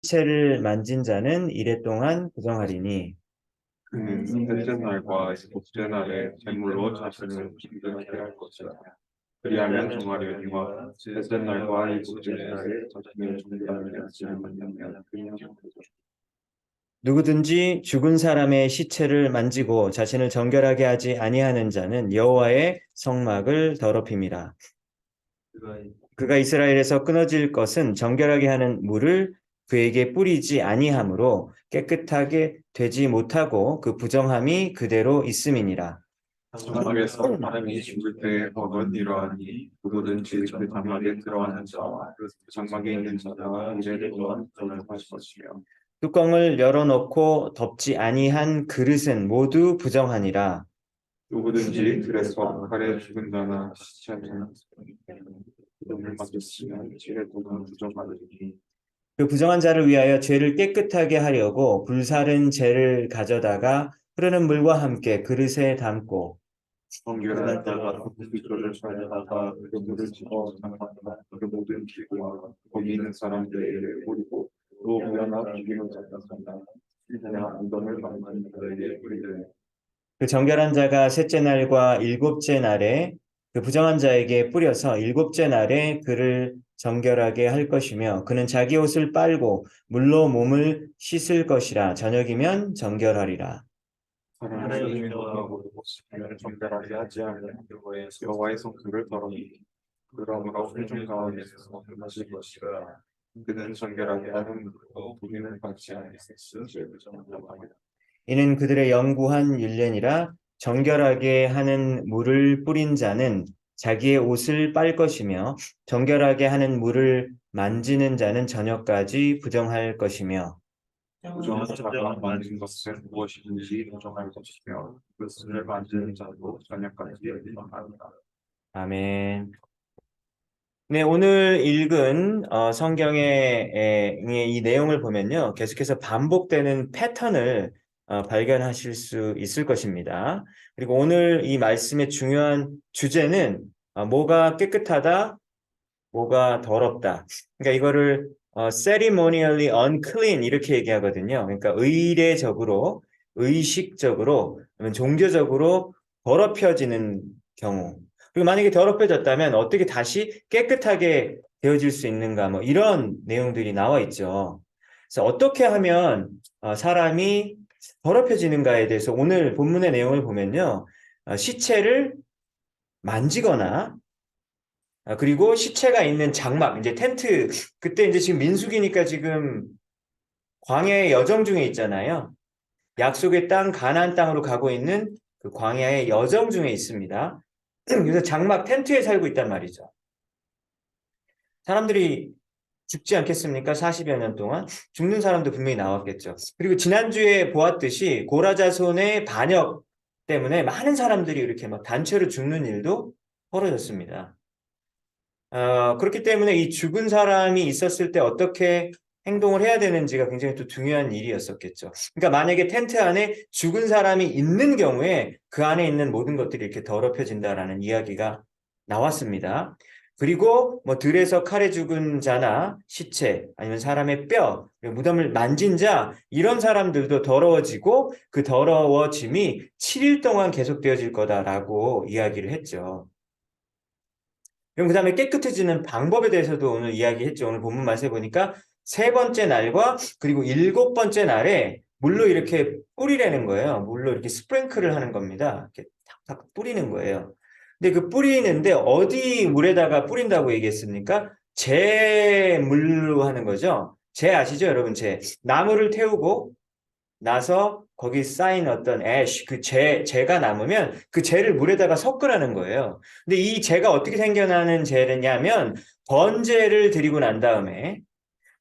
시체를 만진 자는 이래 동안 부정하리니. 그는 셋째 날과 일곱째 날에 제물로 자신을 기쁘게 할 것이다. 그리하면 종아리와 셋째 날과 일곱째 날에 자신을 정결하게 하지 않으면 그냥 누구든지 죽은 사람의 시체를 만지고 자신을 정결하게 하지 아니하는 자는 여호와의 성막을 더럽힘이라. 그가 이스라엘에서 끊어질 것은 정결하게 하는 물을 그에게 뿌리지 아니하므로 깨끗하게 되지 못하고 그 부정함이 그대로 있음이니라. 장막에서 사람이 죽을 때 법은 이러하니 누구든지 그 장막에 들어가는 자와 그 장막에 있는 자가 이제 또한 하실 것이며 뚜껑을 열어놓고 덮지 아니한 그릇은 모두 부정하니라. 누구든지 들에서 칼에 죽은 자나 시체는 이름을 맞았으면 이제 또한 부정하리니 그 부정한 자를 위하여 죄를 깨끗하게 하려고 불사른 재를 가져다가 흐르는 물과 함께 그릇에 담고 정결한 자가 그리스도를 찾아다가 그 물을 집어 장막과 그 모든 기구와 거기 있는 사람들에게 뿌리고 또 무화과 기름을 잡았습니다. 이제나 무덤을 만든 자에게 뿌리되 그 정결한 자가 셋째 날과 일곱째 날에 그 부정한 자에게 뿌려서 일곱째 날에 그를 정결하게 할 것이며 그는 자기 옷을 빨고 물로 몸을 씻을 것이라. 저녁이면 정결하리라. 하나님의 인도하고 모습을 정결하게 하지 않는 여호와의 성소를 더러니 그러므로 회중 가운데서 마실 것이라 그는 정결하게 하는 물로 부인을 받지 않으셨으니 부정하다고 하니라. 이는 그들의 영구한 율례니라. 정결하게 하는 물을 뿌린 자는 자기의 옷을 빨 것이며 정결하게 하는 물을 만지는 자는 저녁까지 부정할 것이며. 부정한 자가 만진 것은 무엇인지 부정할 것이며 그것을 만지는 자도 저녁까지 부정하리라. 아멘. 네, 오늘 읽은 성경의 이 내용을 보면요, 계속해서 반복되는 패턴을 발견하실 수 있을 것입니다. 그리고 오늘 이 말씀의 중요한 주제는 뭐가 깨끗하다, 뭐가 더럽다. 그러니까 이거를 ceremonially unclean 이렇게 얘기하거든요. 그러니까 의례적으로, 의식적으로, 종교적으로 더럽혀지는 경우. 그리고 만약에 더럽혀졌다면 어떻게 다시 깨끗하게 되어질 수 있는가, 뭐 이런 내용들이 나와 있죠. 그래서 어떻게 하면 사람이 더럽혀지는가에 대해서 오늘 본문의 내용을 보면요, 시체를 만지거나 그리고 시체가 있는 장막, 이제 텐트, 그때 이제 지금 민수기니까 지금 광야의 여정 중에 있잖아요. 약속의 땅, 가나안 땅으로 가고 있는 그 광야의 여정 중에 있습니다. 그래서 장막 텐트에 살고 있단 말이죠. 사람들이 죽지 않겠습니까? 40여 년 동안 죽는 사람도 분명히 나왔겠죠. 그리고 지난주에 보았듯이 고라자손의 반역 때문에 많은 사람들이 이렇게 막 단체로 죽는 일도 벌어졌습니다. 그렇기 때문에 이 죽은 사람이 있었을 때 어떻게 행동을 해야 되는지가 굉장히 또 중요한 일이었었겠죠. 그러니까 만약에 텐트 안에 죽은 사람이 있는 경우에 그 안에 있는 모든 것들이 이렇게 더럽혀진다라는 이야기가 나왔습니다. 그리고 뭐 들에서 칼에 죽은 자나 시체 아니면 사람의 뼈, 무덤을 만진 자 이런 사람들도 더러워지고 그 더러워짐이 7일 동안 계속되어질 거다라고 이야기를 했죠. 그럼 그 다음에 깨끗해지는 방법에 대해서도 오늘 이야기했죠. 오늘 본문 말씀해 보니까 세 번째 날과 그리고 일곱 번째 날에 물로 이렇게 뿌리라는 거예요. 물로 이렇게 스프링클을 하는 겁니다. 이렇게 탁탁 뿌리는 거예요. 근데 그 뿌리는데 어디 물에다가 뿌린다고 얘기했습니까? 재 물로 하는 거죠. 재 아시죠, 여러분? 재. 나무를 태우고 나서 거기 쌓인 어떤 애쉬, 그 재가 남으면 그 재를 물에다가 섞으라는 거예요. 근데 이 재가 어떻게 생겨나는 재냐면 번제를 드리고 난 다음에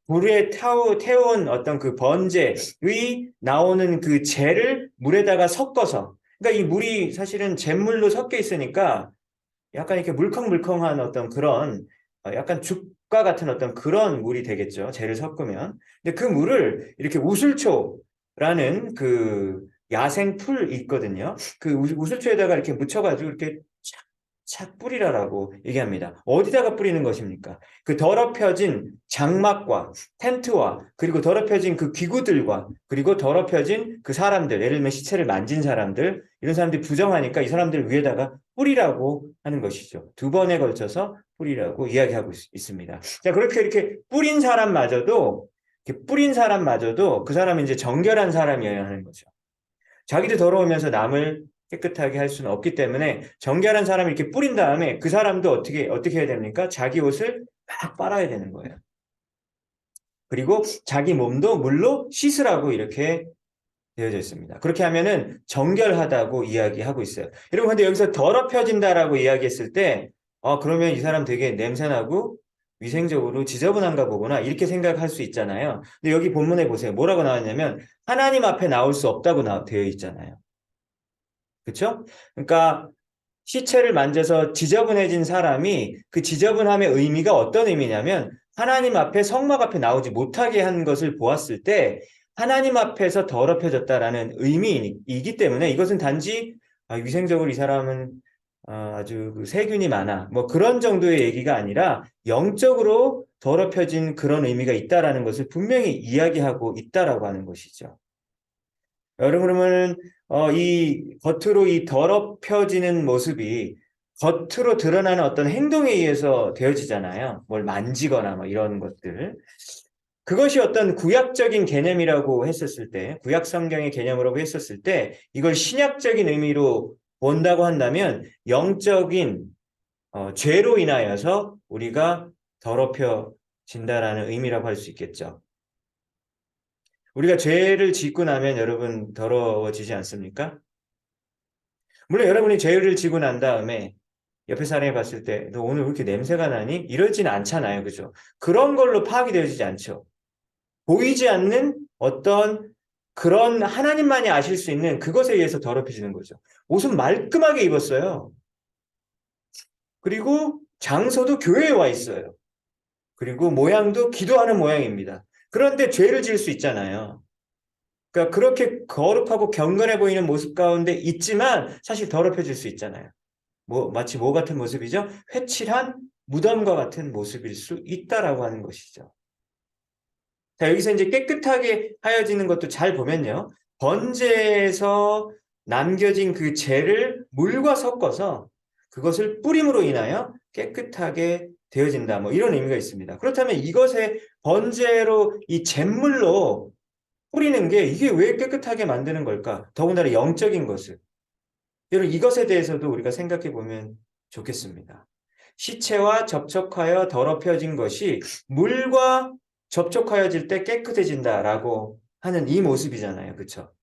불에 태운 어떤 그 번제의 나오는 그 재를 물에다가 섞어서, 그러니까 이 물이 사실은 잿물로 섞여 있으니까 약간 이렇게 물컹물컹한 어떤 그런 약간 죽과 같은 어떤 그런 물이 되겠죠. 재를 섞으면. 근데 그 물을 이렇게 우슬초라는 그 야생 풀 있거든요. 그 우슬초에다가 이렇게 묻혀가지고 이렇게 착 뿌리라라고 얘기합니다. 어디다가 뿌리는 것입니까? 그 더럽혀진 장막과 텐트와 그리고 더럽혀진 그 기구들과 그리고 더럽혀진 그 사람들, 예를 들면 시체를 만진 사람들, 이런 사람들이 부정하니까 이 사람들 위에다가 뿌리라고 하는 것이죠. 두 번에 걸쳐서 뿌리라고 이야기하고 있습니다. 자, 그렇게 이렇게 뿌린 사람마저도 그 사람이 이제 정결한 사람이어야 하는 거죠. 자기도 더러우면서 남을 깨끗하게 할 수는 없기 때문에 정결한 사람을 이렇게 뿌린 다음에 그 사람도 어떻게 해야 됩니까? 자기 옷을 막 빨아야 되는 거예요. 그리고 자기 몸도 물로 씻으라고 이렇게 되어져 있습니다. 그렇게 하면은 정결하다고 이야기하고 있어요. 여러분, 근데 여기서 더럽혀진다라고 이야기했을 때, 그러면 이 사람 되게 냄새나고 위생적으로 지저분한가 보구나, 이렇게 생각할 수 있잖아요. 근데 여기 본문에 보세요. 뭐라고 나왔냐면, 하나님 앞에 나올 수 없다고 되어 있잖아요. 그쵸? 그러니까, 시체를 만져서 지저분해진 사람이 그 지저분함의 의미가 어떤 의미냐면 하나님 앞에 성막 앞에 나오지 못하게 한 것을 보았을 때 하나님 앞에서 더럽혀졌다라는 의미이기 때문에 이것은 단지 위생적으로 이 사람은 아주 그 세균이 많아 뭐 그런 정도의 얘기가 아니라 영적으로 더럽혀진 그런 의미가 있다라는 것을 분명히 이야기하고 있다라고 하는 것이죠. 여러분, 그러면 이 겉으로 이 더럽혀지는 모습이 겉으로 드러나는 어떤 행동에 의해서 되어지잖아요. 뭘 만지거나 뭐 이런 것들. 그것이 어떤 구약적인 개념이라고 했었을 때, 구약 성경의 개념이라고 했었을 때, 이걸 신약적인 의미로 본다고 한다면 영적인 죄로 인하여서 우리가 더럽혀진다라는 의미라고 할 수 있겠죠. 우리가 죄를 짓고 나면 여러분 더러워지지 않습니까? 물론 여러분이 죄를 지고 난 다음에 옆에 사람이 봤을 때 너 오늘 왜 이렇게 냄새가 나니? 이러지는 않잖아요. 그죠? 그런 걸로 파악이 되어지지 않죠. 보이지 않는 어떤 그런 하나님만이 아실 수 있는 그것에 의해서 더럽혀지는 거죠. 옷은 말끔하게 입었어요. 그리고 장소도 교회에 와 있어요. 그리고 모양도 기도하는 모양입니다. 그런데 죄를 지을 수 있잖아요. 그러니까 그렇게 거룩하고 경건해 보이는 모습 가운데 있지만 사실 더럽혀질 수 있잖아요. 마치 뭐 같은 모습이죠? 회칠한 무덤과 같은 모습일 수 있다라고 하는 것이죠. 자, 여기서 이제 깨끗하게 하여지는 것도 잘 보면요. 번제에서 남겨진 그 재를 물과 섞어서 그것을 뿌림으로 인하여 깨끗하게 되어진다. 뭐 이런 의미가 있습니다. 그렇다면 이것에 번제로 이 잿물로 뿌리는 게 이게 왜 깨끗하게 만드는 걸까? 더군다나 영적인 것을. 여러분, 이것에 대해서도 우리가 생각해 보면 좋겠습니다. 시체와 접촉하여 더럽혀진 것이 물과 접촉하여질 때 깨끗해진다라고 하는 이 모습이잖아요. 그렇죠?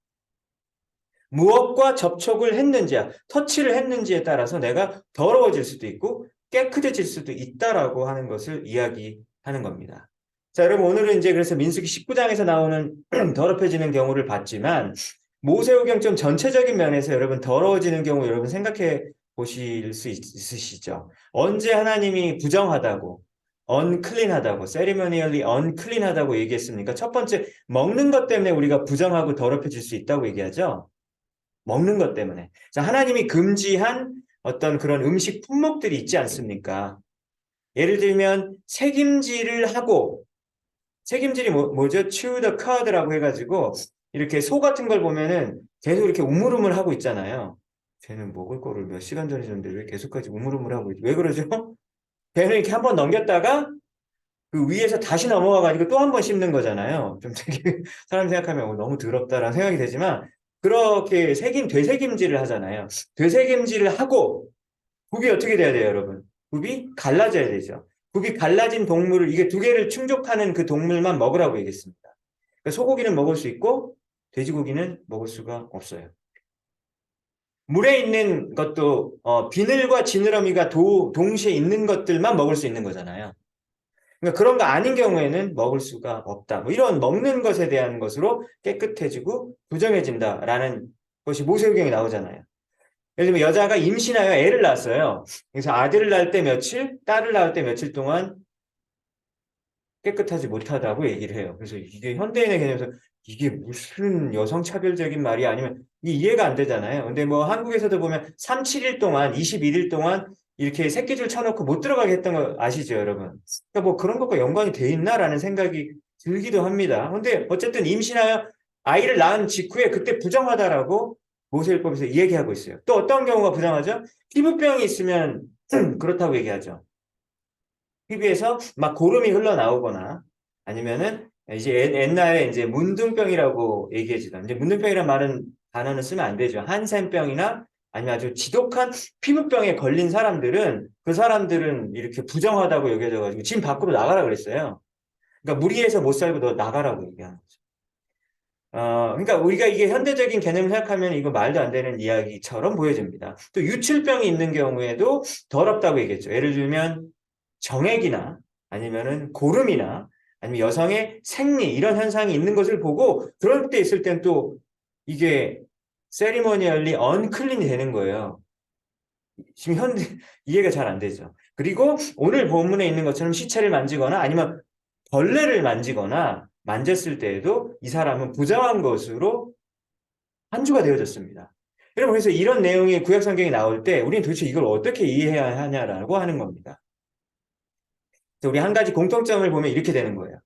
무엇과 접촉을 했는지야, 터치를 했는지에 따라서 내가 더러워질 수도 있고 깨끗해질 수도 있다라고 하는 것을 이야기하는 겁니다. 자, 여러분, 오늘은 이제 그래서 민수기 19장에서 나오는 더럽혀지는 경우를 봤지만 모세오경 좀 전체적인 면에서 여러분 더러워지는 경우 여러분 생각해 보실 수 있으시죠? 언제 하나님이 부정하다고, unclean하다고, ceremonially unclean하다고 얘기했습니까? 첫 번째, 먹는 것 때문에 우리가 부정하고 더럽혀질 수 있다고 얘기하죠? 먹는 것 때문에. 자, 하나님이 금지한 어떤 그런 음식 품목들이 있지 않습니까? 예를 들면 책임질을 하고 책임질이 뭐죠? chew the cud라고 해가지고 이렇게 소 같은 걸 보면은 계속 이렇게 우물우물 하고 있잖아요. 쟤는 먹을 거를 몇 시간 전에 줬는데 왜 계속까지 우물우물 하고 있지? 왜 그러죠? 배는 이렇게 한번 넘겼다가 그 위에서 다시 넘어가가지고 또 한 번 씹는 거잖아요. 좀 되게 사람 생각하면 너무 더럽다라는 생각이 되지만 그렇게 되새김질을 하잖아요. 되새김질을 하고 굽이 어떻게 돼야 돼요, 여러분? 굽이 갈라져야 되죠. 굽이 갈라진 동물을 이게 두 개를 충족하는 그 동물만 먹으라고 얘기했습니다. 그러니까 소고기는 먹을 수 있고 돼지고기는 먹을 수가 없어요. 물에 있는 것도 비늘과 지느러미가 동시에 있는 것들만 먹을 수 있는 거잖아요. 그러니까 그런 거 아닌 경우에는 먹을 수가 없다. 뭐 이런 먹는 것에 대한 것으로 깨끗해지고 부정해진다라는 것이 모세오경에 나오잖아요. 예를 들면 여자가 임신하여 애를 낳았어요. 그래서 아들을 낳을 때 며칠, 딸을 낳을 때 며칠 동안 깨끗하지 못하다고 얘기를 해요. 그래서 이게 현대인의 개념에서 이게 무슨 여성차별적인 말이 아니면 이해가 안 되잖아요. 근데 뭐 한국에서도 보면 3, 7일 동안, 21일 동안 이렇게 새끼줄 쳐놓고 못 들어가게 했던 거 아시죠, 여러분? 그러니까 뭐 그런 것과 연관이 돼 있나라는 생각이 들기도 합니다. 근데 어쨌든 임신하여 아이를 낳은 직후에 그때 부정하다라고 모세율법에서 얘기하고 있어요. 또 어떤 경우가 부정하죠? 피부병이 있으면 그렇다고 얘기하죠. 피부에서 막 고름이 흘러나오거나 아니면은 이제 옛날에 이제 문둥병이라고 얘기해주던 이제 문둥병이라는 말은 단어는 쓰면 안 되죠. 한센병이나 아니면 아주 지독한 피부병에 걸린 사람들은 그 사람들은 이렇게 부정하다고 여겨져가지고 집 밖으로 나가라 그랬어요. 그러니까 무리해서 못 살고 너 나가라고 얘기하는 거죠. 그러니까 우리가 이게 현대적인 개념을 생각하면 이거 말도 안 되는 이야기처럼 보여집니다. 또 유출병이 있는 경우에도 더럽다고 얘기했죠. 예를 들면 정액이나 아니면은 고름이나 아니면 여성의 생리 이런 현상이 있는 것을 보고 그럴 때 있을 땐 또 이게 세리머니얼리 언클린이 되는 거예요. 지금 현대 이해가 잘 안 되죠. 그리고 오늘 본문에 있는 것처럼 시체를 만지거나 아니면 벌레를 만지거나 만졌을 때에도 이 사람은 부정한 것으로 한주가 되어졌습니다. 여러분 그래서 이런 내용이 구약 성경에 나올 때 우리는 도대체 이걸 어떻게 이해해야 하냐라고 하는 겁니다. 우리 한 가지 공통점을 보면 이렇게 되는 거예요.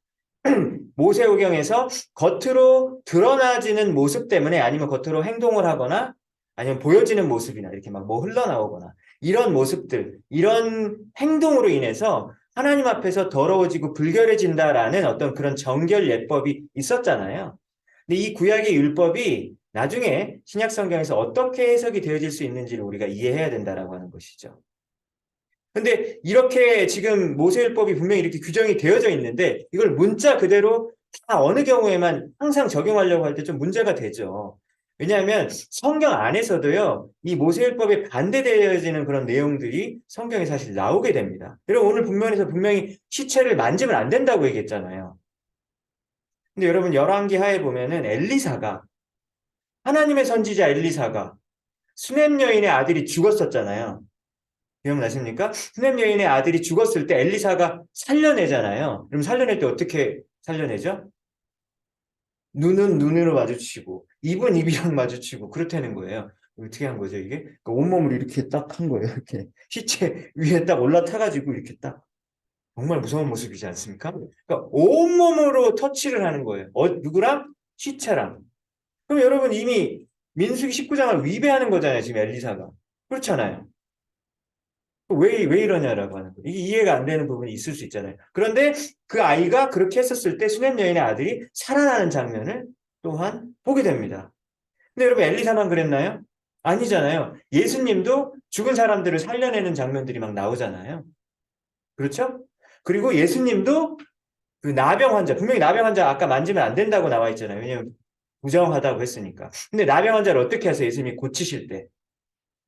모세오경에서 겉으로 드러나지는 모습 때문에 아니면 겉으로 행동을 하거나 아니면 보여지는 모습이나 이렇게 막 뭐 흘러나오거나 이런 모습들, 이런 행동으로 인해서 하나님 앞에서 더러워지고 불결해진다라는 어떤 그런 정결 예법이 있었잖아요. 근데 이 구약의 율법이 나중에 신약 성경에서 어떻게 해석이 되어질 수 있는지를 우리가 이해해야 된다라고 하는 것이죠. 근데 이렇게 지금 모세율법이 분명히 이렇게 규정이 되어져 있는데 이걸 문자 그대로 다 어느 경우에만 항상 적용하려고 할 때 좀 문제가 되죠. 왜냐하면 성경 안에서도요, 이 모세율법에 반대되어지는 그런 내용들이 성경에 사실 나오게 됩니다. 여러분 오늘 본문에서 분명히 시체를 만지면 안 된다고 얘기했잖아요. 근데 여러분 열왕기 하에 보면은 엘리사가 하나님의 선지자 엘리사가 수넴 여인의 아들이 죽었었잖아요. 기억나십니까? 수넴 여인의 아들이 죽었을 때 엘리사가 살려내잖아요. 그럼 살려낼 때 어떻게 살려내죠? 눈은 눈으로 마주치고 입은 입이랑 마주치고 그렇다는 거예요. 어떻게 한 거죠 이게? 그러니까 온몸을 이렇게 딱 한 거예요. 이렇게 시체 위에 딱 올라타가지고 이렇게 딱 정말 무서운 모습이지 않습니까? 그러니까 온몸으로 터치를 하는 거예요. 누구랑? 시체랑. 그럼 여러분 이미 민수기 19장을 위배하는 거잖아요. 지금 엘리사가. 그렇잖아요. 왜 이러냐라고 하는 거예요. 이게 이해가 안 되는 부분이 있을 수 있잖아요. 그런데 그 아이가 그렇게 했었을 때 수넴 여인의 아들이 살아나는 장면을 또한 보게 됩니다. 근데 여러분 엘리사만 그랬나요? 아니잖아요. 예수님도 죽은 사람들을 살려내는 장면들이 막 나오잖아요. 그렇죠? 그리고 예수님도 그 나병 환자, 분명히 나병 환자 아까 만지면 안 된다고 나와 있잖아요. 왜냐하면 부정하다고 했으니까. 근데 나병 환자를 어떻게 하세요? 예수님이 고치실 때.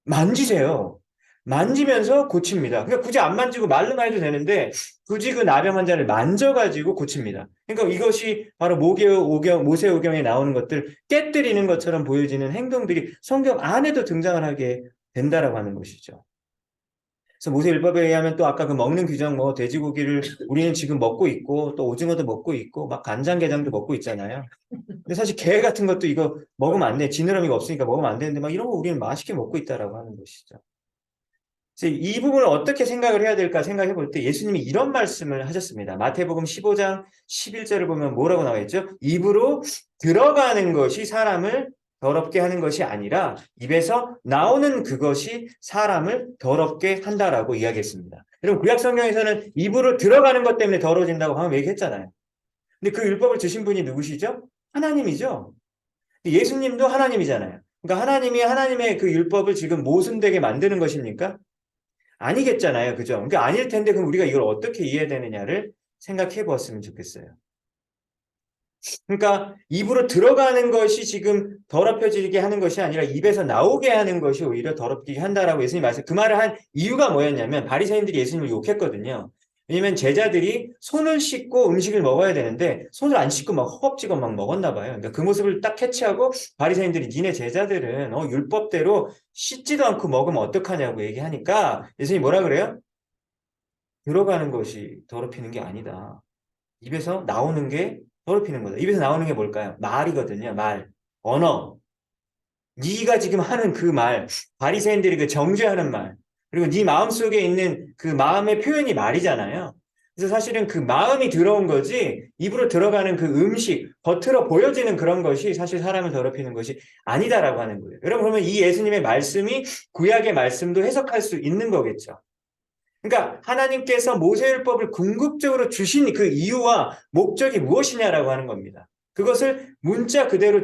만지세요. 만지면서 고칩니다. 그러니까 굳이 안 만지고 말로만 해도 되는데 굳이 그 나병 환자를 만져가지고 고칩니다. 그러니까 이것이 바로 모세오경에 나오는 것들 깨뜨리는 것처럼 보여지는 행동들이 성경 안에도 등장을 하게 된다라고 하는 것이죠. 그래서 모세율법에 의하면 또 아까 그 먹는 규정 뭐 돼지고기를 우리는 지금 먹고 있고 또 오징어도 먹고 있고 막 간장게장도 먹고 있잖아요. 근데 사실 게 같은 것도 이거 먹으면 안 돼. 지느러미가 없으니까 먹으면 안 되는데 막 이런 거 우리는 맛있게 먹고 있다라고 하는 것이죠. 그래서 이 부분을 어떻게 생각을 해야 될까 생각해 볼 때 예수님이 이런 말씀을 하셨습니다. 마태복음 15장 11절을 보면 뭐라고 나와 있죠? 입으로 들어가는 것이 사람을 더럽게 하는 것이 아니라 입에서 나오는 그것이 사람을 더럽게 한다라고 이야기했습니다. 여러분 구약 성경에서는 입으로 들어가는 것 때문에 더러워진다고 방금 얘기했잖아요. 근데 그 율법을 주신 분이 누구시죠? 하나님이죠. 예수님도 하나님이잖아요. 그러니까 하나님이 하나님의 그 율법을 지금 모순되게 만드는 것입니까? 아니겠잖아요. 그죠? 그러니까 아닐 텐데 그럼 우리가 이걸 어떻게 이해되느냐를 생각해 보았으면 좋겠어요. 그러니까 입으로 들어가는 것이 지금 더럽혀지게 하는 것이 아니라 입에서 나오게 하는 것이 오히려 더럽게 한다라고 예수님이 말씀. 그 말을 한 이유가 뭐였냐면 바리새인들이 예수님을 욕했거든요. 왜냐면 제자들이 손을 씻고 음식을 먹어야 되는데 손을 안 씻고 막 허겁지겁 막 먹었나 봐요. 그러니까 그 모습을 딱 캐치하고 바리새인들이 니네 제자들은 율법대로 씻지도 않고 먹으면 어떡하냐고 얘기하니까 예수님이 뭐라 그래요? 들어가는 것이 더럽히는 게 아니다. 입에서 나오는 게 더럽히는 거다. 입에서 나오는 게 뭘까요? 말이거든요. 말, 언어. 네가 지금 하는 그 말, 바리새인들이 그 정죄하는 말, 그리고 네 마음속에 있는 그 마음의 표현이 말이잖아요. 그래서 사실은 그 마음이 들어온 거지 입으로 들어가는 그 음식, 겉으로 보여지는 그런 것이 사실 사람을 더럽히는 것이 아니다라고 하는 거예요. 여러분 그러면 이 예수님의 말씀이 구약의 말씀도 해석할 수 있는 거겠죠. 그러니까 하나님께서 모세율법을 궁극적으로 주신 그 이유와 목적이 무엇이냐라고 하는 겁니다. 그것을 문자 그대로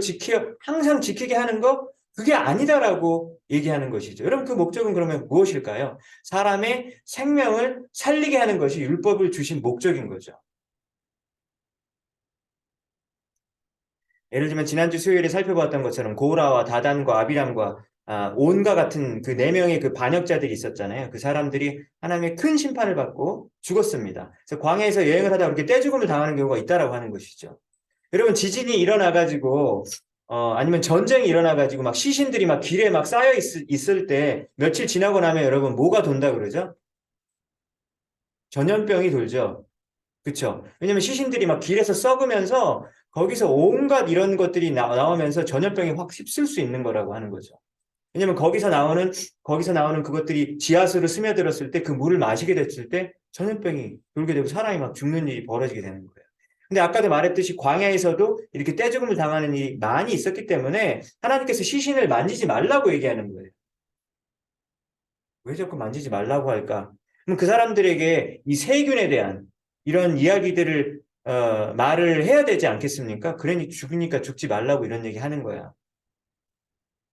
항상 지키게 하는 거, 그게 아니다라고 얘기하는 것이죠. 여러분 그 목적은 그러면 무엇일까요? 사람의 생명을 살리게 하는 것이 율법을 주신 목적인 거죠. 예를 들면 지난주 수요일에 살펴봤던 것처럼 고라와 다단과 아비람과 온과 같은 그 네 명의 그 반역자들이 있었잖아요. 그 사람들이 하나님의 큰 심판을 받고 죽었습니다. 그래서 광야에서 여행을 하다 그렇게 떼죽음을 당하는 경우가 있다라고 하는 것이죠. 여러분 지진이 일어나가지고 아니면 전쟁이 일어나가지고 막 시신들이 막 길에 막 쌓여 있을 때 며칠 지나고 나면 여러분 뭐가 돈다 그러죠? 전염병이 돌죠. 그쵸? 왜냐면 시신들이 막 길에서 썩으면서 거기서 온갖 이런 것들이 나오면서 전염병이 확 휩쓸 수 있는 거라고 하는 거죠. 왜냐면 거기서 나오는 그것들이 지하수로 스며들었을 때 그 물을 마시게 됐을 때 전염병이 돌게 되고 사람이 막 죽는 일이 벌어지게 되는 거예요. 근데 아까도 말했듯이 광야에서도 이렇게 떼죽음을 당하는 일이 많이 있었기 때문에 하나님께서 시신을 만지지 말라고 얘기하는 거예요. 왜 자꾸 만지지 말라고 할까? 그럼 그 사람들에게 이 세균에 대한 이런 이야기들을 말을 해야 되지 않겠습니까? 그러니 죽으니까 죽지 말라고 이런 얘기 하는 거야.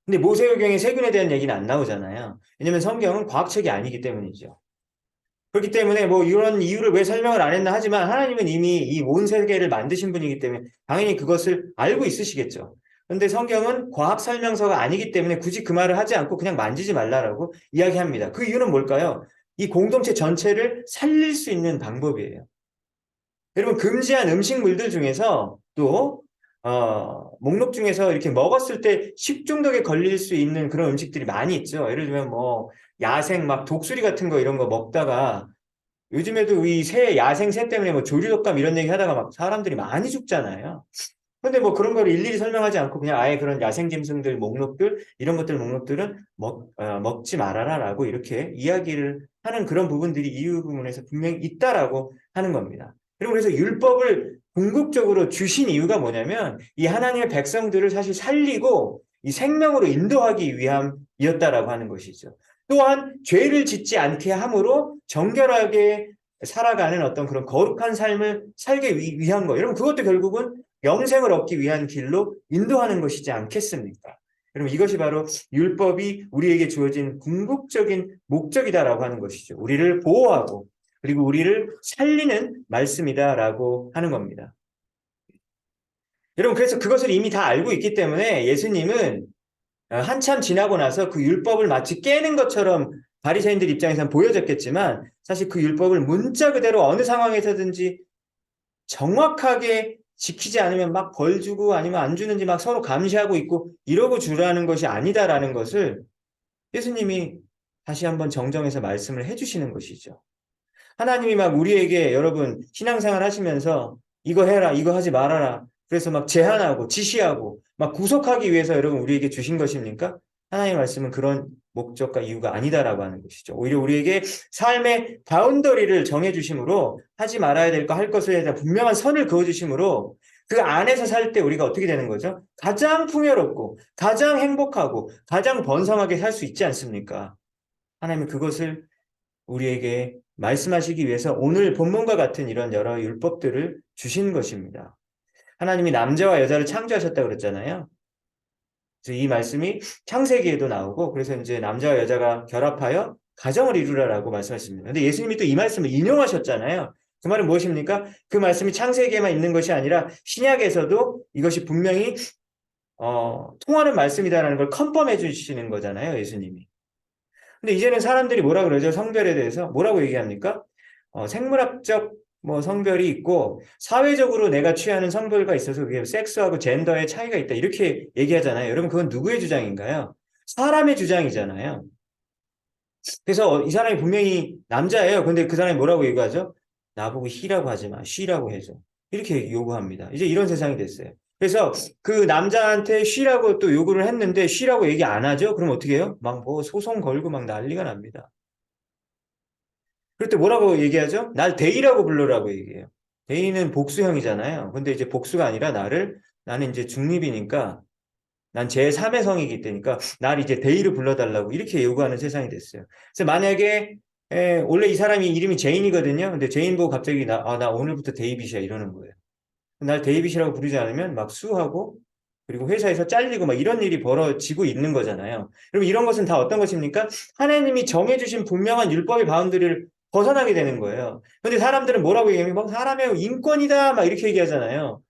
근데 모세오경에 세균에 대한 얘기는 안 나오잖아요. 왜냐면 성경은 과학책이 아니기 때문이죠. 그렇기 때문에 뭐 이런 이유를 왜 설명을 안 했나 하지만 하나님은 이미 이 온 세계를 만드신 분이기 때문에 당연히 그것을 알고 있으시겠죠. 그런데 성경은 과학 설명서가 아니기 때문에 굳이 그 말을 하지 않고 그냥 만지지 말라라고 이야기합니다. 그 이유는 뭘까요? 이 공동체 전체를 살릴 수 있는 방법이에요. 여러분 금지한 음식물들 중에서 또 목록 중에서 이렇게 먹었을 때 식중독에 걸릴 수 있는 그런 음식들이 많이 있죠. 예를 들면 뭐 야생 막 독수리 같은 거 이런 거 먹다가 요즘에도 이 새 야생 새 때문에 뭐 조류독감 이런 얘기 하다가 막 사람들이 많이 죽잖아요. 근데 뭐 그런 걸 일일이 설명하지 않고 그냥 아예 그런 야생 짐승들 목록들 이런 것들 목록들은 먹지 말아라라고 이렇게 이야기를 하는 그런 부분들이 이유 부분에서 분명히 있다라고 하는 겁니다. 그리고 그래서 율법을 궁극적으로 주신 이유가 뭐냐면 이 하나님의 백성들을 사실 살리고 이 생명으로 인도하기 위함이었다라고 하는 것이죠. 또한 죄를 짓지 않게 함으로 정결하게 살아가는 어떤 그런 거룩한 삶을 살기 위한 거. 여러분 그것도 결국은 영생을 얻기 위한 길로 인도하는 것이지 않겠습니까? 여러분 이것이 바로 율법이 우리에게 주어진 궁극적인 목적이다라고 하는 것이죠. 우리를 보호하고 그리고 우리를 살리는 말씀이다라고 하는 겁니다. 여러분 그래서 그것을 이미 다 알고 있기 때문에 예수님은 한참 지나고 나서 그 율법을 마치 깨는 것처럼 바리새인들 입장에서는 보여졌겠지만 사실 그 율법을 문자 그대로 어느 상황에서든지 정확하게 지키지 않으면 막 벌 주고 아니면 안 주는지 막 서로 감시하고 있고 이러고 주라는 것이 아니다라는 것을 예수님이 다시 한번 정정해서 말씀을 해주시는 것이죠. 하나님이 막 우리에게 여러분 신앙생활 하시면서 이거 해라, 이거 하지 말아라. 그래서 막 제한하고 지시하고 막 구속하기 위해서 여러분 우리에게 주신 것입니까? 하나님의 말씀은 그런 목적과 이유가 아니다라고 하는 것이죠. 오히려 우리에게 삶의 바운더리를 정해주심으로 하지 말아야 될 거 할 것에 대한 분명한 선을 그어주심으로 그 안에서 살 때 우리가 어떻게 되는 거죠? 가장 풍요롭고 가장 행복하고 가장 번성하게 살 수 있지 않습니까? 하나님은 그것을 우리에게 말씀하시기 위해서 오늘 본문과 같은 이런 여러 율법들을 주신 것입니다. 하나님이 남자와 여자를 창조하셨다고 그랬잖아요. 그래서 이 말씀이 창세기에도 나오고 그래서 이제 남자와 여자가 결합하여 가정을 이루라라고 말씀하십니다. 근데 예수님이 또 이 말씀을 인용하셨잖아요. 그 말은 무엇입니까? 그 말씀이 창세기에만 있는 것이 아니라 신약에서도 이것이 분명히 통하는 말씀이다라는 걸 컨펌해 주시는 거잖아요. 예수님이. 근데 이제는 사람들이 뭐라 그러죠? 성별에 대해서 뭐라고 얘기합니까? 생물학적 뭐 성별이 있고 사회적으로 내가 취하는 성별과 있어서 그게 섹스하고 젠더의 차이가 있다 이렇게 얘기하잖아요. 여러분 그건 누구의 주장인가요? 사람의 주장이잖아요. 그래서 이 사람이 분명히 남자예요. 근데 그 사람이 뭐라고 얘기하죠? 나보고 히라고 하지 마, 쉬라고 해줘. 이렇게 요구합니다. 이제 이런 세상이 됐어요. 그래서 그 남자한테 쉬라고 또 요구를 했는데 쉬라고 얘기 안 하죠? 그럼 어떻게 해요? 막 뭐 소송 걸고 막 난리가 납니다. 그럴 때 뭐라고 얘기하죠? 날 대의라고 부르라고 얘기해요. 대의는 복수형이잖아요. 근데 이제 복수가 아니라 나는 이제 중립이니까 난 제3의 성이기 때니까 날 이제 대의를 불러달라고 이렇게 요구하는 세상이 됐어요. 그래서 만약에 원래 이 사람이 이름이 제인이거든요. 근데 제인 보고 갑자기 나 오늘부터 데이빗이야 이러는 거예요. 날 데이빗이라고 부르지 않으면 막 수하고 그리고 회사에서 잘리고 막 이런 일이 벌어지고 있는 거잖아요. 그럼 이런 것은 다 어떤 것입니까? 하나님이 정해주신 분명한 율법의 바운드리를 벗어나게 되는 거예요. 근데 사람들은 뭐라고 얘기하면 막 사람의 인권이다 막 이렇게 얘기하잖아요.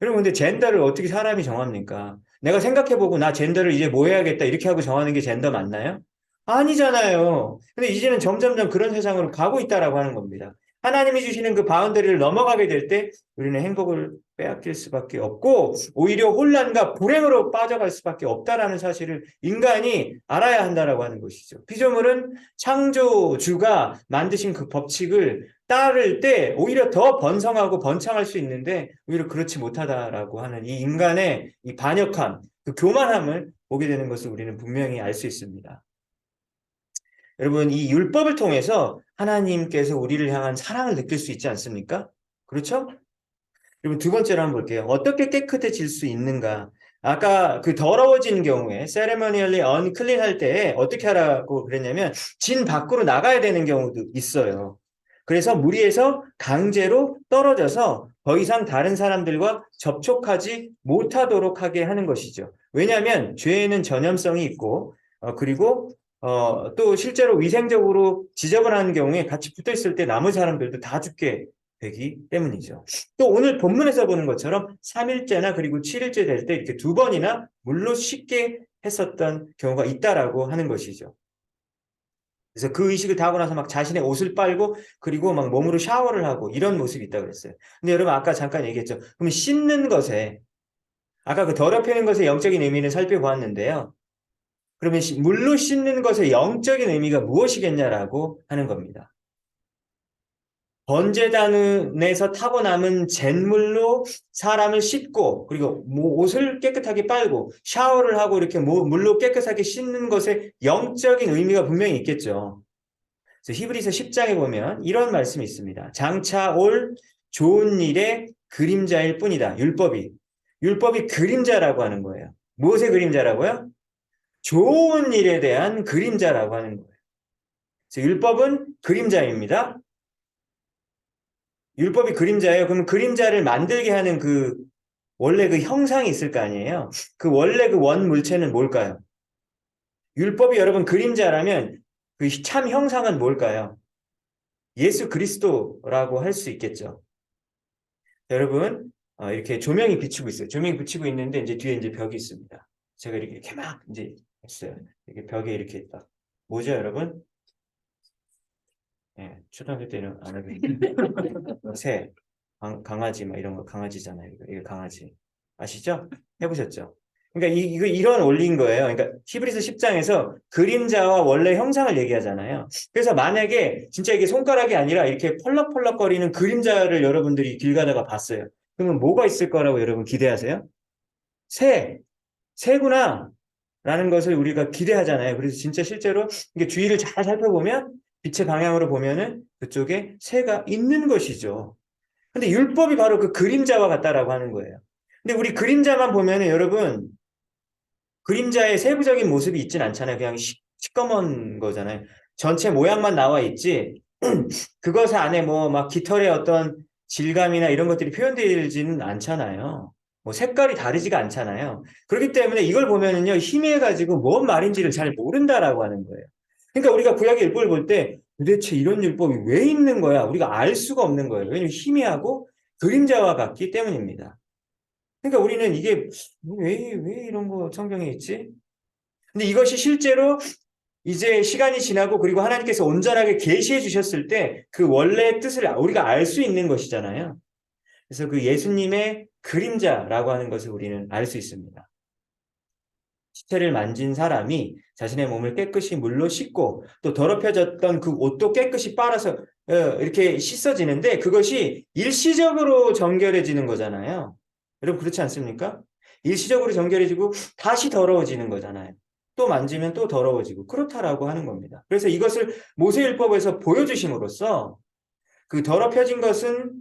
여러분, 근데 젠더를 어떻게 사람이 정합니까? 내가 생각해보고 나 젠더를 이제 뭐 해야겠다 이렇게 하고 정하는 게 젠더 맞나요? 아니잖아요. 근데 이제는 점점점 그런 세상으로 가고 있다라고 하는 겁니다. 하나님이 주시는 그 바운더리를 넘어가게 될 때 우리는 행복을 빼앗길 수밖에 없고 오히려 혼란과 불행으로 빠져갈 수밖에 없다라는 사실을 인간이 알아야 한다라고 하는 것이죠. 피조물은 창조주가 만드신 그 법칙을 따를 때 오히려 더 번성하고 번창할 수 있는데 오히려 그렇지 못하다라고 하는 이 인간의 이 반역함, 그 교만함을 보게 되는 것을 우리는 분명히 알 수 있습니다. 여러분, 이 율법을 통해서 하나님께서 우리를 향한 사랑을 느낄 수 있지 않습니까? 그렇죠? 그리고 두 번째로 한번 볼게요. 어떻게 깨끗해질 수 있는가? 아까 그 더러워지는 경우에 ceremonially unclean 할 때 어떻게 하라고 그랬냐면 진 밖으로 나가야 되는 경우도 있어요. 그래서 무리에서 강제로 떨어져서 더 이상 다른 사람들과 접촉하지 못하도록 하게 하는 것이죠. 왜냐하면 죄에는 전염성이 있고 그리고 또 실제로 위생적으로 지저분한 경우에 같이 붙어 있을 때 남은 사람들도 다 죽게 되기 때문이죠. 또 오늘 본문에서 보는 것처럼 3일째나 그리고 7일째 될 때 이렇게 두 번이나 물로 씻게 했었던 경우가 있다라고 하는 것이죠. 그래서 그 의식을 다 하고 나서 막 자신의 옷을 빨고 그리고 막 몸으로 샤워를 하고 이런 모습이 있다고 그랬어요. 근데 여러분 아까 잠깐 얘기했죠. 그러면 씻는 것에 아까 그 더럽히는 것의 영적인 의미는 살펴보았는데요. 그러면 물로 씻는 것의 영적인 의미가 무엇이겠냐라고 하는 겁니다. 번제단에서 타고 남은 잿물로 사람을 씻고 그리고 옷을 깨끗하게 빨고 샤워를 하고 이렇게 물로 깨끗하게 씻는 것에 영적인 의미가 분명히 있겠죠. 그래서 히브리서 10장에 보면 이런 말씀이 있습니다. 장차 올 좋은 일의 그림자일 뿐이다. 율법이 그림자라고 하는 거예요. 무엇의 그림자라고요? 좋은 일에 대한 그림자라고 하는 거예요. 그래서 율법은 그림자입니다. 율법이 그림자예요. 그럼 그림자를 만들게 하는 원래 그 형상이 있을 거 아니에요. 원래 그 원물체는 뭘까요? 율법이 여러분 그림자라면 그 참 형상은 뭘까요? 예수 그리스도라고 할 수 있겠죠. 여러분, 이렇게 조명이 비치고 있어요. 조명이 비치고 있는데 이제 뒤에 이제 벽이 있습니다. 제가 이렇게 막 이제 했어요. 이렇게 벽에 이렇게 있다. 뭐죠, 여러분? 예, 초등학교 때는 안 하겠는데. 새, 강아지, 막 이런 거 강아지잖아요. 이거 강아지. 아시죠? 해보셨죠? 그러니까 이런 원리인 거예요. 그러니까 히브리서 10장에서 그림자와 원래 형상을 얘기하잖아요. 그래서 만약에 진짜 이게 손가락이 아니라 이렇게 펄럭펄럭거리는 그림자를 여러분들이 길 가다가 봤어요. 그러면 뭐가 있을 거라고 여러분 기대하세요? 새구나. 라는 것을 우리가 기대하잖아요. 그래서 진짜 실제로 이게 주위를 잘 살펴보면 빛의 방향으로 보면은 그쪽에 새가 있는 것이죠. 근데 율법이 바로 그 그림자와 같다라고 하는 거예요. 근데 우리 그림자만 보면은 여러분 그림자의 세부적인 모습이 있진 않잖아요. 그냥 시꺼먼 거잖아요. 전체 모양만 나와 있지 그것 안에 뭐 막 깃털의 어떤 질감이나 이런 것들이 표현되지는 않잖아요. 뭐 색깔이 다르지가 않잖아요. 그렇기 때문에 이걸 보면은요 희미해가지고 뭔 말인지를 잘 모른다라고 하는 거예요. 그러니까 우리가 구약의 율법을 볼 때 도대체 이런 율법이 왜 있는 거야? 우리가 알 수가 없는 거예요. 왜냐하면 희미하고 그림자와 같기 때문입니다. 그러니까 우리는 이게 왜 이런 거 성경에 있지? 근데 이것이 실제로 이제 시간이 지나고 그리고 하나님께서 온전하게 계시해 주셨을 때 그 원래의 뜻을 우리가 알 수 있는 것이잖아요. 그래서 그 예수님의 그림자라고 하는 것을 우리는 알 수 있습니다. 시체를 만진 사람이 자신의 몸을 깨끗이 물로 씻고 또 더럽혀졌던 그 옷도 깨끗이 빨아서 이렇게 씻어지는데 그것이 일시적으로 정결해지는 거잖아요. 여러분 그렇지 않습니까? 일시적으로 정결해지고 다시 더러워지는 거잖아요. 또 만지면 또 더러워지고 그렇다라고 하는 겁니다. 그래서 이것을 모세율법에서 보여주심으로써 그 더럽혀진 것은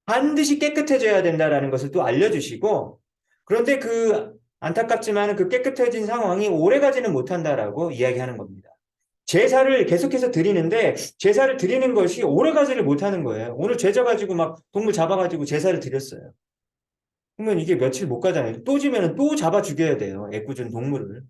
반드시 깨끗해져야 된다라는 것을 또 알려주시고, 그런데 그 안타깝지만 그 깨끗해진 상황이 오래가지는 못한다라고 이야기하는 겁니다. 제사를 계속해서 드리는데 제사를 드리는 것이 오래가지를 못하는 거예요. 오늘 죄져 가지고 막 동물 잡아가지고 제사를 드렸어요. 그러면 이게 며칠 못 가잖아요. 또 지면은 또 잡아 죽여야 돼요. 애꿎은 동물을.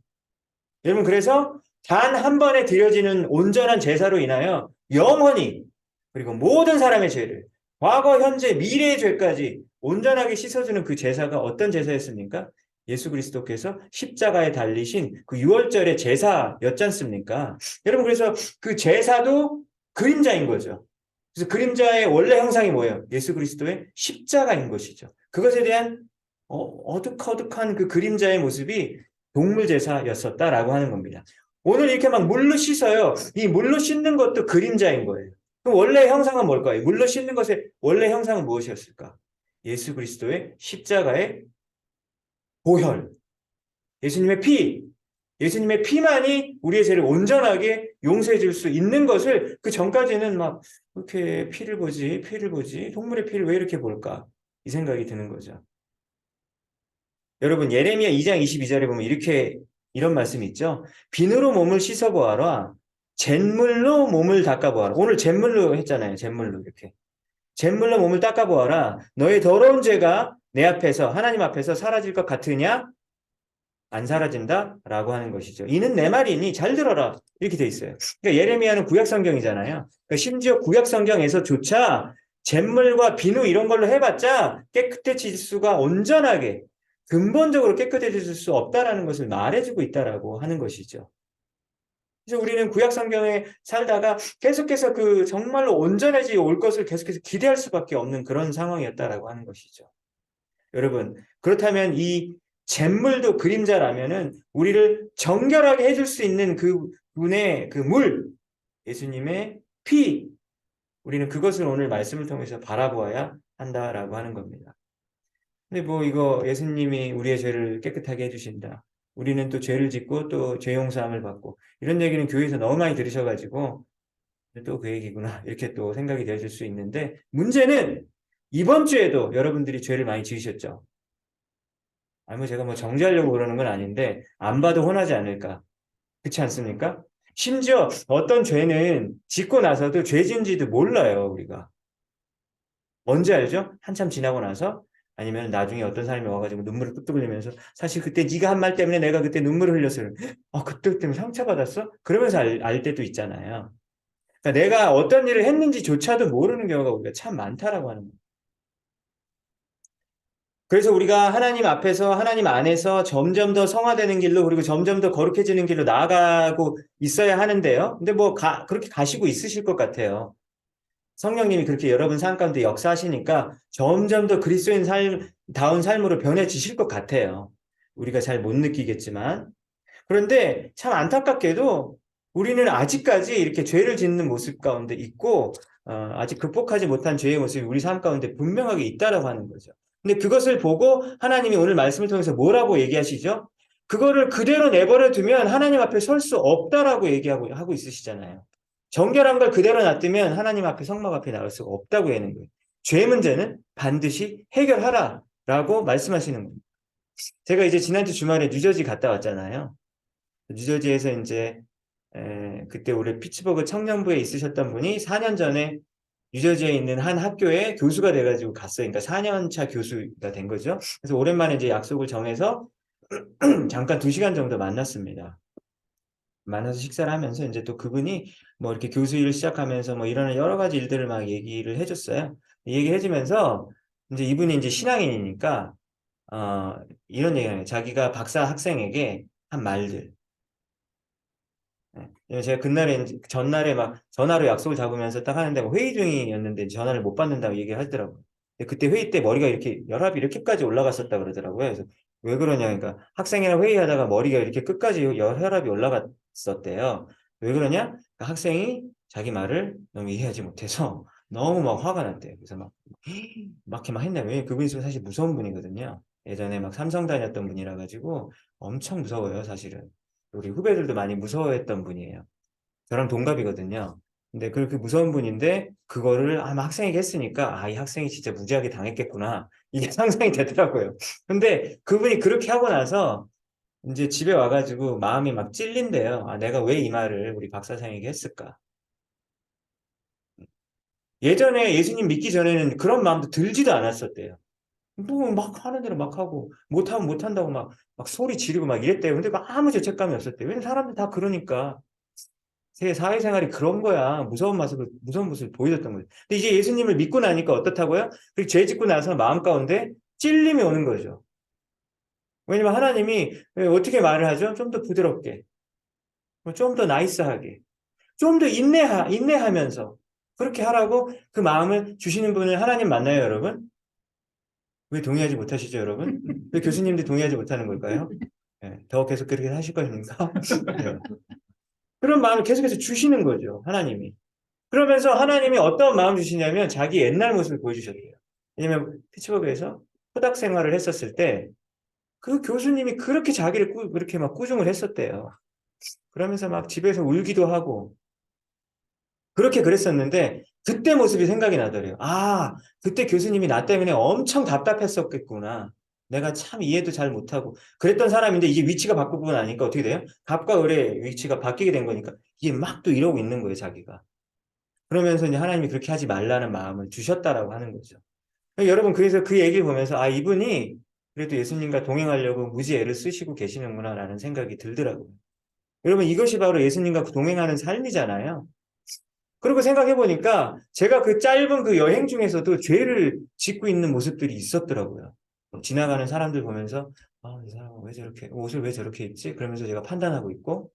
여러분, 그래서 단 한 번에 드려지는 온전한 제사로 인하여 영원히, 그리고 모든 사람의 죄를, 과거, 현재, 미래의 죄까지 온전하게 씻어주는 그 제사가 어떤 제사였습니까? 예수 그리스도께서 십자가에 달리신 그 유월절의 제사였지 않습니까? 여러분, 그래서 그 제사도 그림자인 거죠. 그래서 그림자의 원래 형상이 뭐예요? 예수 그리스도의 십자가인 것이죠. 그것에 대한 어둑어둑한 그 그림자의 모습이 동물 제사였었다라고 하는 겁니다. 오늘 이렇게 막 물로 씻어요. 이 물로 씻는 것도 그림자인 거예요. 그럼 원래 형상은 뭘까요? 물로 씻는 것의 원래 형상은 무엇이었을까? 예수 그리스도의 십자가의 보혈, 예수님의 피, 예수님의 피만이 우리의 죄를 온전하게 용서해 줄 수 있는 것을, 그 전까지는 막 이렇게 피를 보지, 동물의 피를 왜 이렇게 볼까? 이 생각이 드는 거죠. 여러분, 예레미야 2장 22절에 보면 이런 말씀이 있죠. 비누로 몸을 씻어보아라. 잿물로 몸을 닦아보아라. 오늘 잿물로 했잖아요. 잿물로 이렇게. 잿물로 몸을 닦아보아라. 너의 더러운 죄가 내 앞에서, 하나님 앞에서 사라질 것 같으냐? 안 사라진다? 라고 하는 것이죠. 이는 내 말이니 잘 들어라. 이렇게 돼 있어요. 그러니까 예레미야는 구약성경이잖아요. 그러니까 심지어 구약성경에서조차 잿물과 비누 이런 걸로 해봤자 깨끗해질 수가 온전하게, 근본적으로 깨끗해질 수 없다라는 것을 말해주고 있다라고 하는 것이죠. 그래서 우리는 구약 성경에 살다가 계속해서 그 정말로 온전해지 올 것을 계속해서 기대할 수밖에 없는 그런 상황이었다라고 하는 것이죠. 여러분, 그렇다면 이 잿물도 그림자라면은 우리를 정결하게 해줄 수 있는 그 분의 그 물, 예수님의 피, 우리는 그것을 오늘 말씀을 통해서 바라보아야 한다라고 하는 겁니다. 근데 뭐 이거 예수님이 우리의 죄를 깨끗하게 해주신다. 우리는 또 죄를 짓고 또 죄 용서함을 받고, 이런 얘기는 교회에서 너무 많이 들으셔가지고 또 그 얘기구나 이렇게 또 생각이 되실 수 있는데, 문제는 이번 주에도 여러분들이 죄를 많이 지으셨죠. 아니 제가 뭐 정죄하려고 그러는 건 아닌데 안 봐도 혼하지 않을까, 그렇지 않습니까? 심지어 어떤 죄는 짓고 나서도 죄 지은지도 몰라요. 우리가 언제 알죠? 한참 지나고 나서, 아니면 나중에 어떤 사람이 와가지고 눈물을 뚝뚝 흘리면서 사실 그때 네가 한 말 때문에 내가 그때 눈물을 흘렸어요. 그때 때문에 상처받았어? 그러면서 알 때도 있잖아요. 그러니까 내가 어떤 일을 했는지조차도 모르는 경우가 우리가 참 많다라고 하는 거예요. 그래서 우리가 하나님 앞에서, 하나님 안에서 점점 더 성화되는 길로, 그리고 점점 더 거룩해지는 길로 나아가고 있어야 하는데요. 근데 뭐 그렇게 가시고 있으실 것 같아요. 성령님이 그렇게 여러분 삶 가운데 역사하시니까 점점 더 그리스도인 다운 삶으로 변해지실 것 같아요. 우리가 잘 못 느끼겠지만. 그런데 참 안타깝게도 우리는 아직까지 이렇게 죄를 짓는 모습 가운데 있고, 아직 극복하지 못한 죄의 모습이 우리 삶 가운데 분명하게 있다라고 하는 거죠. 근데 그것을 보고 하나님이 오늘 말씀을 통해서 뭐라고 얘기하시죠? 그거를 그대로 내버려 두면 하나님 앞에 설 수 없다라고 하고 있으시잖아요. 정결한 걸 그대로 놔두면 하나님 앞에, 성막 앞에 나올 수가 없다고 하는 거예요. 죄 문제는 반드시 해결하라라고 말씀하시는 겁니다. 제가 이제 지난주 주말에 뉴저지 갔다 왔잖아요. 뉴저지에서 이제 그때 우리 피츠버그 청년부에 있으셨던 분이 4년 전에 뉴저지에 있는 한 학교에 교수가 돼가지고 갔어요. 그러니까 4년 차 교수가 된 거죠. 그래서 오랜만에 이제 약속을 정해서 잠깐 2시간 정도 만났습니다. 만나서 식사를 하면서 이제 또 그분이 뭐 이렇게 교수 일을 시작하면서 뭐 이런 여러 가지 일들을 막 얘기를 해줬어요. 얘기해주면서 이제 이분이 이제 신앙인이니까 이런 얘기를 해요. 자기가 박사 학생에게 한 말들. 제가 전날에 막 전화로 약속을 잡으면서 딱 하는데 뭐 회의 중이었는데 전화를 못 받는다고 얘기하더라고요. 근데 그때 회의 때 머리가 이렇게 열압이 이렇게까지 올라갔었다 그러더라고요. 그래서 왜 그러냐, 그러니까 학생이랑 회의하다가 머리가 이렇게 끝까지 혈압이 올라갔었대요. 왜 그러냐? 그러니까 학생이 자기 말을 너무 이해하지 못해서 너무 막 화가 났대요. 그래서 막 이렇게 막 했나요? 왜냐면 그분이 사실 무서운 분이거든요. 예전에 막 삼성 다녔던 분이라 가지고 엄청 무서워요, 사실은. 우리 후배들도 많이 무서워했던 분이에요. 저랑 동갑이거든요. 근데 그렇게 무서운 분인데 그거를 아마 학생에게 했으니까 이 학생이 진짜 무지하게 당했겠구나. 이게 상상이 되더라고요. 근데 그분이 그렇게 하고 나서 이제 집에 와가지고 마음이 막 찔린대요. 내가 왜 이 말을 우리 박 사장에게 했을까? 예전에 예수님 믿기 전에는 그런 마음도 들지도 않았었대요. 뭐 막 하는 대로 막 하고 못하면 못한다고 막 소리 지르고 막 이랬대요. 근데 막 아무 죄책감이 없었대요. 왜냐면 사람들 다 그러니까. 제 사회생활이 그런 거야. 무서운 모습을 보여줬던 거예요. 근데 이제 예수님을 믿고 나니까 어떻다고요? 그리고 죄 짓고 나서 마음 가운데 찔림이 오는 거죠. 왜냐면 하나님이 어떻게 말을 하죠? 좀 더 부드럽게, 좀 더 나이스하게, 좀 더 인내하면서 그렇게 하라고 그 마음을 주시는 분을 하나님 만나요, 여러분? 왜 동의하지 못하시죠, 여러분? 왜 교수님들 동의하지 못하는 걸까요? 더 계속 그렇게 하실 겁니까? 네. 그런 마음을 계속해서 주시는 거죠, 하나님이. 그러면서 하나님이 어떤 마음 주시냐면 자기 옛날 모습을 보여주셨대요. 왜냐면 피츠버그에서 후닥 생활을 했었을 때 그 교수님이 그렇게 자기를 그렇게 막 꾸중을 했었대요. 그러면서 막 집에서 울기도 하고 그렇게 그랬었는데 그때 모습이 생각이 나더래요. 그때 교수님이 나 때문에 엄청 답답했었겠구나. 내가 참 이해도 잘 못하고 그랬던 사람인데 이제 위치가 바꾸고 나니까 어떻게 돼요? 갑과 을의 위치가 바뀌게 된 거니까 이게 막 또 이러고 있는 거예요, 자기가. 그러면서 이제 하나님이 그렇게 하지 말라는 마음을 주셨다라고 하는 거죠. 여러분, 그래서 그 얘기를 보면서, 이분이 그래도 예수님과 동행하려고 무지 애를 쓰시고 계시는구나라는 생각이 들더라고요. 여러분, 이것이 바로 예수님과 동행하는 삶이잖아요. 그리고 생각해보니까 제가 그 짧은 그 여행 중에서도 죄를 짓고 있는 모습들이 있었더라고요. 지나가는 사람들 보면서, 이 사람은 왜 저렇게, 옷을 왜 저렇게 입지? 그러면서 제가 판단하고 있고,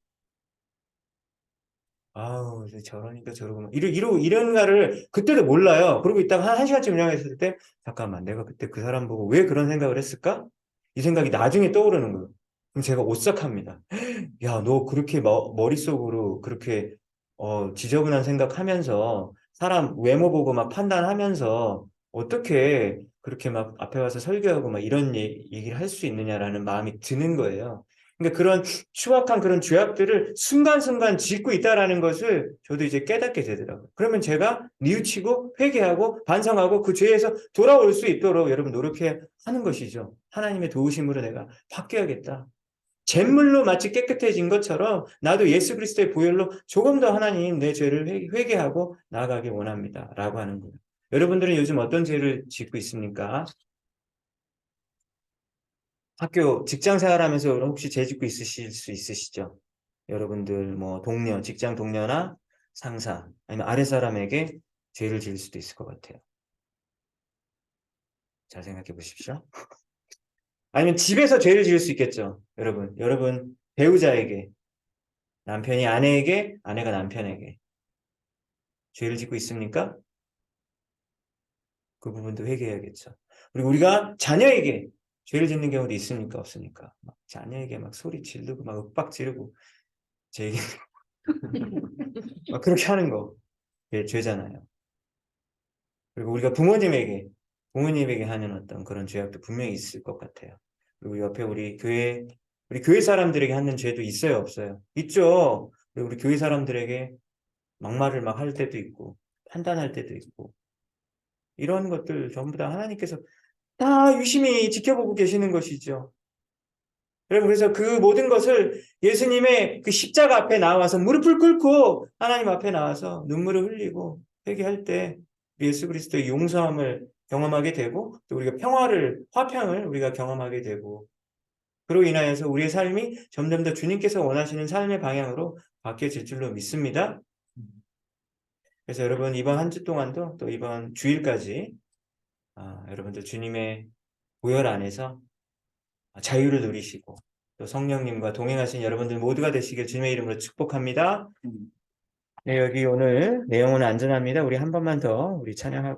저러니까 저러구나. 이런가를 그때도 몰라요. 그러고 있다가 한 시간쯤 운영했을 때, 잠깐만, 내가 그때 그 사람 보고 왜 그런 생각을 했을까? 이 생각이 나중에 떠오르는 거예요. 그럼 제가 오싹합니다. 야, 너 그렇게 머릿속으로 그렇게, 지저분한 생각하면서, 사람 외모 보고 막 판단하면서, 어떻게 그렇게 막 앞에 와서 설교하고 막 이런 얘기를 할 수 있느냐라는 마음이 드는 거예요. 그러니까 그런 추악한 그런 죄악들을 순간순간 짓고 있다라는 것을 저도 이제 깨닫게 되더라고요. 그러면 제가 뉘우치고 회개하고 반성하고 그 죄에서 돌아올 수 있도록 여러분 노력해 하는 것이죠. 하나님의 도우심으로 내가 바뀌어야겠다. 잿물로 마치 깨끗해진 것처럼 나도 예수 그리스도의 보혈로 조금 더 하나님 내 죄를 회개하고 나아가길 원합니다. 라고 하는 거예요. 여러분들은 요즘 어떤 죄를 짓고 있습니까? 학교 직장 생활하면서 혹시 죄 짓고 있으실 수 있으시죠? 여러분들 뭐 동료, 직장 동료나 상사 아니면 아래 사람에게 죄를 지을 수도 있을 것 같아요. 잘 생각해 보십시오. 아니면 집에서 죄를 지을 수 있겠죠. 여러분 배우자에게, 남편이 아내에게, 아내가 남편에게 죄를 짓고 있습니까? 그 부분도 회개해야겠죠. 그리고 우리가 자녀에게 죄를 짓는 경우도 있습니까? 없습니까? 막 자녀에게 막 소리 지르고 막 윽박 지르고 제 얘기 막 그렇게 하는 거 죄잖아요. 그리고 우리가 부모님에게 하는 어떤 그런 죄악도 분명히 있을 것 같아요. 그리고 옆에 우리 교회 사람들에게 하는 죄도 있어요, 없어요? 있죠. 그리고 우리 교회 사람들에게 막말을 막 할 때도 있고, 판단할 때도 있고, 이런 것들 전부 다 하나님께서 다 유심히 지켜보고 계시는 것이죠. 여러분, 그래서 그 모든 것을 예수님의 그 십자가 앞에 나와서 무릎을 꿇고 하나님 앞에 나와서 눈물을 흘리고 회개할 때 예수 그리스도의 용서함을 경험하게 되고 또 우리가 화평을 우리가 경험하게 되고 그로 인하여서 우리의 삶이 점점 더 주님께서 원하시는 삶의 방향으로 바뀌어질 줄로 믿습니다. 그래서 여러분 이번 한 주 동안도 또 이번 주일까지 여러분들 주님의 보혈 안에서 자유를 누리시고 또 성령님과 동행하신 여러분들 모두가 되시길 주님의 이름으로 축복합니다. 네, 여기 오늘 내용은 안전합니다. 우리 한 번만 더 우리 찬양하고